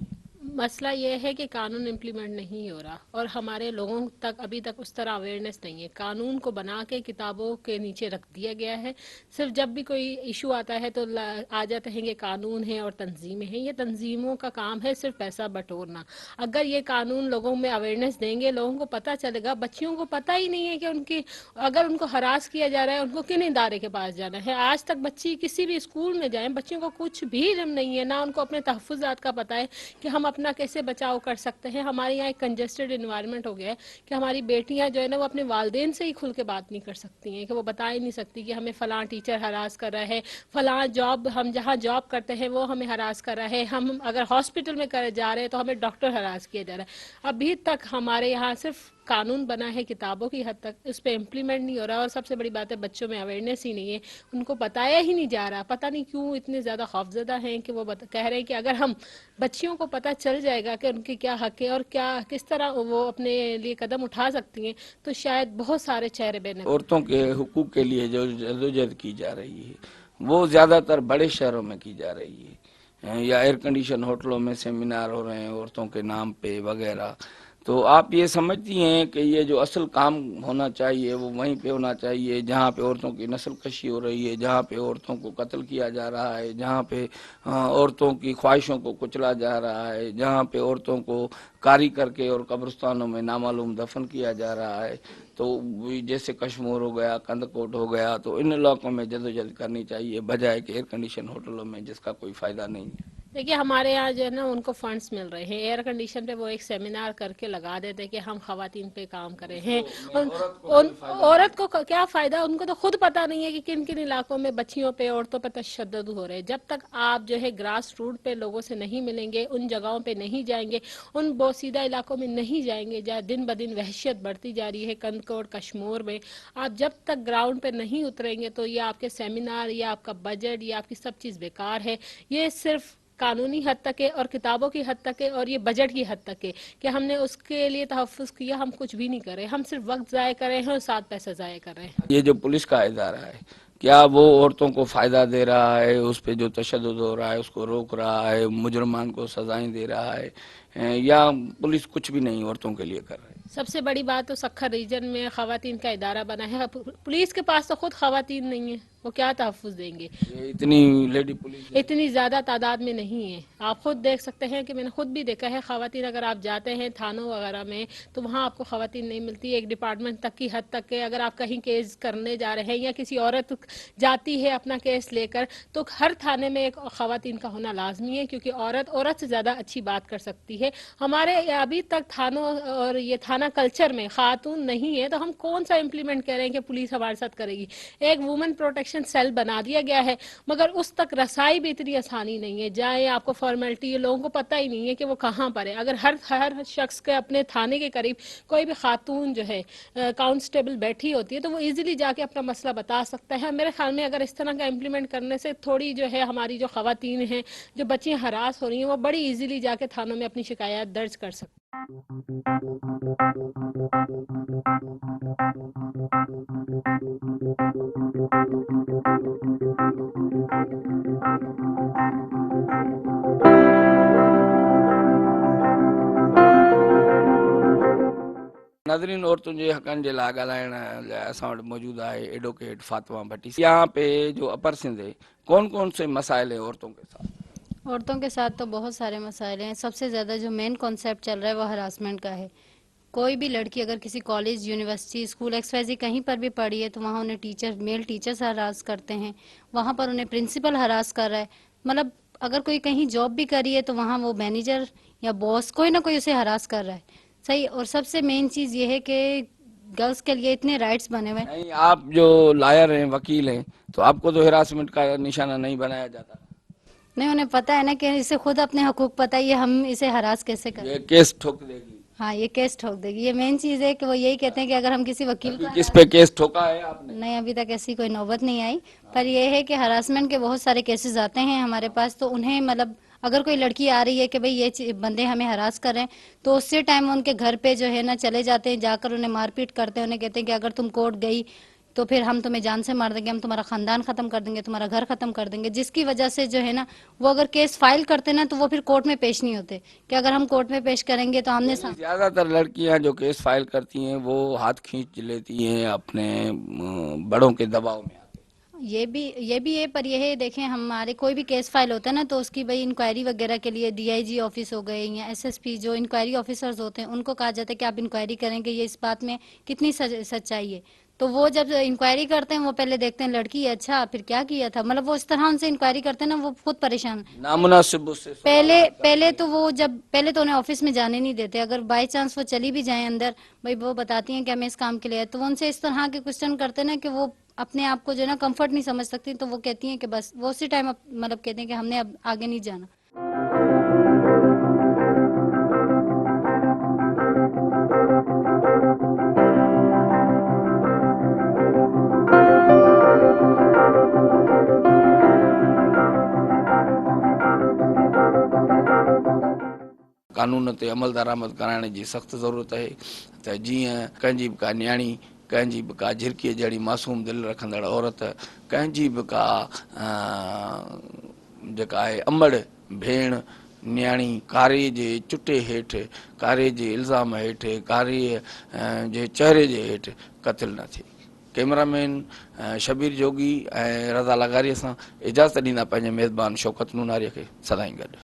मसला ये है कि कानून इम्प्लीमेंट नहीं हो रहा और हमारे लोगों तक अभी तक उस तरह अवेयरनेस नहीं है। कानून को बना के किताबों के नीचे रख दिया गया है। सिर्फ जब भी कोई इशू आता है तो आ जाते हैं कि कानून है और तंजीमें हैं। ये तंजीमों का काम है सिर्फ पैसा बटोरना। अगर ये कानून लोगों में अवेयरनेस देंगे, लोगों को पता चलेगा। बच्चियों को पता ही नहीं है कि उनकी, अगर उनको हरास किया जा रहा है उनको किन इदारे के पास जाना है। आज तक बच्ची किसी भी स्कूल में जाए, बच्चियों को कुछ भी इल्म नहीं है, ना उनको अपने तहफ़्फ़ुज़ात का पता है कि हम अपना कैसे बचाव कर सकते हैं। हमारे यहाँ एक कंजेस्टेड इन्वायरमेंट हो गया है कि हमारी बेटियां जो है ना वो अपने वालिदैन से ही खुल के बात नहीं कर सकती हैं, कि वो बता ही नहीं सकती कि हमें फ़लाँ टीचर हरास कर रहा है, फ़लाँ जॉब, हम जहाँ जॉब करते हैं वो हमें हरास कर रहा है, हम अगर हॉस्पिटल में कर जा रहे हैं तो हमें डॉक्टर हरास किया जा रहा है। अभी तक हमारे यहाँ सिर्फ कानून बना है किताबों की हद तक, इस पे इम्प्लीमेंट नहीं हो रहा। और सबसे बड़ी बात है बच्चों में अवेयरनेस ही नहीं है, उनको बताया ही नहीं जा रहा। पता नहीं क्यों इतने ज़्यादा खौफजदा हैं कि वो कह रहे हैं कि अगर हम बच्चियों को पता चल जाएगा कि उनके क्या हक है और क्या किस तरह वो अपने लिए कदम उठा सकती हैं तो शायद बहुत सारे चेहरे बेनकाब। औरतों के हुकूक के लिए जो जदोजहद की जा रही है وہ زیادہ تر بڑے شہروں میں کی جا رہی ہے، یا ایئر کنڈیشن ہوٹلوں میں سیمینار ہو رہے ہیں عورتوں کے نام پہ وغیرہ. تو آپ یہ سمجھتی ہیں کہ یہ جو اصل کام ہونا چاہیے وہ وہیں پہ ہونا چاہیے جہاں پہ عورتوں کی نسل کشی ہو رہی ہے، جہاں پہ عورتوں کو قتل کیا جا رہا ہے، جہاں پہ عورتوں کی خواہشوں کو کچلا جا رہا ہے، جہاں پہ عورتوں کو کاری کر کے اور قبرستانوں میں نامعلوم دفن کیا جا رہا ہے. تو جیسے کشمور ہو گیا، کندکوٹ ہو گیا، تو ان علاقوں میں جدوجہد کرنی چاہیے بجائے کہ ایئر کنڈیشن ہوٹلوں میں جس کا کوئی فائدہ نہیں ہے. دیکھیے ہمارے یہاں جو ہے نا ان کو فنڈز مل رہے ہیں، ایئر کنڈیشن پہ وہ ایک سیمینار کر کے لگا دیتے کہ ہم خواتین پہ کام کرے ہیں. عورت کو کیا فائدہ، ان کو تو خود پتہ نہیں ہے کہ کن کن علاقوں میں بچیوں پہ عورتوں پہ تشدد ہو رہے ہیں. جب تک آپ جو ہے گراس روٹ پہ لوگوں سے نہیں ملیں گے، ان جگہوں پہ نہیں جائیں گے، ان بوسیدہ علاقوں میں نہیں جائیں گے جہاں دن بدن وحشت بڑھتی جا رہی ہے کندکوٹ کشمور میں، آپ جب تک گراؤنڈ پہ نہیں اتریں گے تو یہ آپ کے سیمینار یا آپ کا بجٹ یا آپ کی سب چیز بیکار ہے. یہ صرف قانونی حد تک ہے اور کتابوں کی حد تک ہے اور یہ بجٹ کی حد تک ہے کہ ہم نے اس کے لیے تحفظ کیا، ہم کچھ بھی نہیں کر رہے، ہم صرف وقت ضائع کر رہے ہیں اور ساتھ پیسہ ضائع کر رہے ہیں. یہ جو پولیس کا ادارہ ہے کیا وہ عورتوں کو فائدہ دے رہا ہے، اس پہ جو تشدد ہو رہا ہے اس کو روک رہا ہے، مجرمان کو سزائیں دے رہا ہے، یا پولیس کچھ بھی نہیں عورتوں کے لیے کر رہی ہے؟ سب سے بڑی بات تو سکھر ریجن میں خواتین کا ادارہ بنا ہے، پولیس کے پاس تو خود خواتین نہیں ہیں، وہ کیا تحفظ دیں گے؟ یہ اتنی لیڈی پولیس ہے. اتنی زیادہ تعداد میں نہیں ہے. آپ خود دیکھ سکتے ہیں کہ میں نے خود بھی دیکھا ہے خواتین، اگر آپ جاتے ہیں تھانوں وغیرہ میں تو وہاں آپ کو خواتین نہیں ملتی. ایک ڈپارٹمنٹ تک کی حد تک کہ اگر آپ کہیں کیس کرنے جا رہے ہیں یا کسی عورت جاتی ہے اپنا کیس لے کر تو ہر تھانے میں ایک خواتین کا ہونا لازمی ہے، کیونکہ عورت سے زیادہ اچھی بات کر سکتی ہے. ہمارے ابھی تک تھانوں اور یہ تھانہ کلچر میں خاتون نہیں ہے، تو ہم کون سا امپلیمنٹ کریں کہ پولیس ہمارے ساتھ کرے گی؟ ایک وومن پروٹیکشن سیل بنا دیا گیا ہے مگر اس تک رسائی بھی اتنی آسانی نہیں ہے. جائیں آپ کو فارمیلٹی، لوگوں کو پتہ ہی نہیں ہے کہ وہ کہاں پر ہے. اگر ہر شخص کے اپنے تھانے کے قریب کوئی بھی خاتون جو ہے کانسٹیبل بیٹھی ہوتی ہے تو وہ ایزیلی جا کے اپنا مسئلہ بتا سکتا ہے. میرے خیال میں اگر اس طرح کا امپلیمنٹ کرنے سے تھوڑی جو ہے ہماری جو خواتین ہیں، جو بچیاں ہراس ہو رہی ہیں، وہ بڑی ایزیلی جا کے تھانوں میں اپنی شکایات درج کر سکتی ہیں. नाज़रीन, औरतुनि जे हक़नि जे लाइ ॻाल्हाइण लाइ असां वटि मौजूद आहे एडवोकेट फातिमा भट्टी. यहाँ पे जो अपर सिंध है कौन कौन से मसाइल हैं औरतों के साथ? عورتوں کے ساتھ تو بہت سارے مسائل ہیں. سب سے زیادہ جو مین کانسیپٹ چل رہا ہے وہ ہراسمنٹ کا ہے. کوئی بھی لڑکی اگر کسی college, university, school X Y Z کہیں پر بھی پڑھی ہے تو وہاں انہیں میل ٹیچرز ہراس کرتے ہیں، وہاں پر انہیں پرنسپل ہراس کر رہا ہے. مطلب اگر کوئی کہیں جاب بھی کری ہے تو وہاں وہ مینیجر یا باس کوئی نہ کوئی اسے ہراس کر رہا ہے. صحیح. اور سب سے مین چیز یہ ہے کہ گرلس کے لیے اتنے رائٹس بنے ہوئے ہیں. نہیں، آپ جو لائر ہیں، وکیل ہیں، تو آپ کو تو ہراسمنٹ کا نشانہ نہیں بنایا جاتا؟ نہیں، انہیں پتہ ہے نا کہ اسے خود اپنے حقوق پتہ ہے، یہ ہم اسے ہراس کیسے کریں. یہ کیس ٹھوک دے گی. ہاں، یہ کیس ٹھوک دے گی. یہ مین چیز ہے کہ وہ یہی کہتے ہیں کہ اگر ہم کسی وکیل کو کس پہ کیس ٹھوکا ہے آپ نے؟ نہیں، ابھی تک ایسی کوئی نوبت نہیں آئی، پر یہ ہے کہ ہراسمنٹ کے بہت سارے کیسز آتے ہیں ہمارے پاس. تو انہیں مطلب اگر کوئی لڑکی آ رہی ہے کہ بھئی یہ بندے ہمیں ہراس کر رہے ہیں تو اسی ٹائم ان کے گھر پہ جو ہے نا چلے جاتے ہیں، جا کر انہیں مار پیٹ کرتے ہیں. انہیں کہتے ہیں کہ اگر تم کورٹ گئی تو پھر ہم تمہیں جان سے مار دیں گے، ہم تمہارا خاندان ختم کر دیں گے، تمہارا گھر ختم کر دیں گے. جس کی وجہ سے جو ہے نا وہ اگر کیس فائل کرتے نا تو وہ پھر کورٹ میں پیش نہیں ہوتے کہ اگر ہم کورٹ میں پیش کریں گے تو ہم نے زیادہ تر لڑکیاں جو کیس فائل کرتی ہیں وہ ہاتھ کھینچ لیتی ہیں اپنے بڑوں کے دباؤ میں. یہ بھی ہے. پر یہ ہے دیکھیں، ہمارے کوئی بھی کیس فائل ہوتا ہے نا تو اس کی بھئی انکوائری وغیرہ کے لیے ڈی آئی جی آفس ہو گئے یا ایس ایس پی جو انکوائری آفیسرز ہوتے ہیں ان کو کہا جاتا ہے کہ آپ انکوائری کریں کہ یہ اس بات میں کتنی سچائی ہے. تو وہ جب انکوائری کرتے ہیں وہ پہلے دیکھتے ہیں لڑکی ہے، اچھا پھر کیا کیا تھا. مطلب وہ اس طرح ان سے انکوائری کرتے ہیں نا، وہ خود پریشان. نامناسب اس سے پہلے تو انہیں آفس میں جانے نہیں دیتے. اگر بائی چانس وہ چلی بھی جائیں اندر، بھئی وہ بتاتی ہیں کہ ہمیں اس کام کے لیے، تو وہ ان سے اس طرح کے کوسچن کرتے ہیں نا کہ وہ اپنے آپ کو جو ہے نا کمفرٹ نہیں سمجھ سکتی. تو وہ کہتی ہیں کہ بس وہ اسی ٹائم مطلب کہتے ہیں کہ ہم نے اب آگے نہیں جانا. قانون تے عمل درآمد कराइण जी सख़्तु ज़रूरत आहे त जीअं कंहिंजी बि का न्याणी कंहिंजी बि का झिरकीअ जहिड़ी मासूम दिलि रखंदड़ औरत, कंहिंजी बि का जेका आहे अमड़ भेण न्याणी कारे जे चुटे हेठि, कारे जे इल्ज़ाम हेठि, कारे जे चहिरे जे हेठि क़तल न थिए। कैमरामैन शबीर जोगी ऐं रज़ा लगारीअ सां इजाज़त ॾींदा पंहिंजे मेज़बान शौकत नूनारीअ खे। सदाईं गॾु।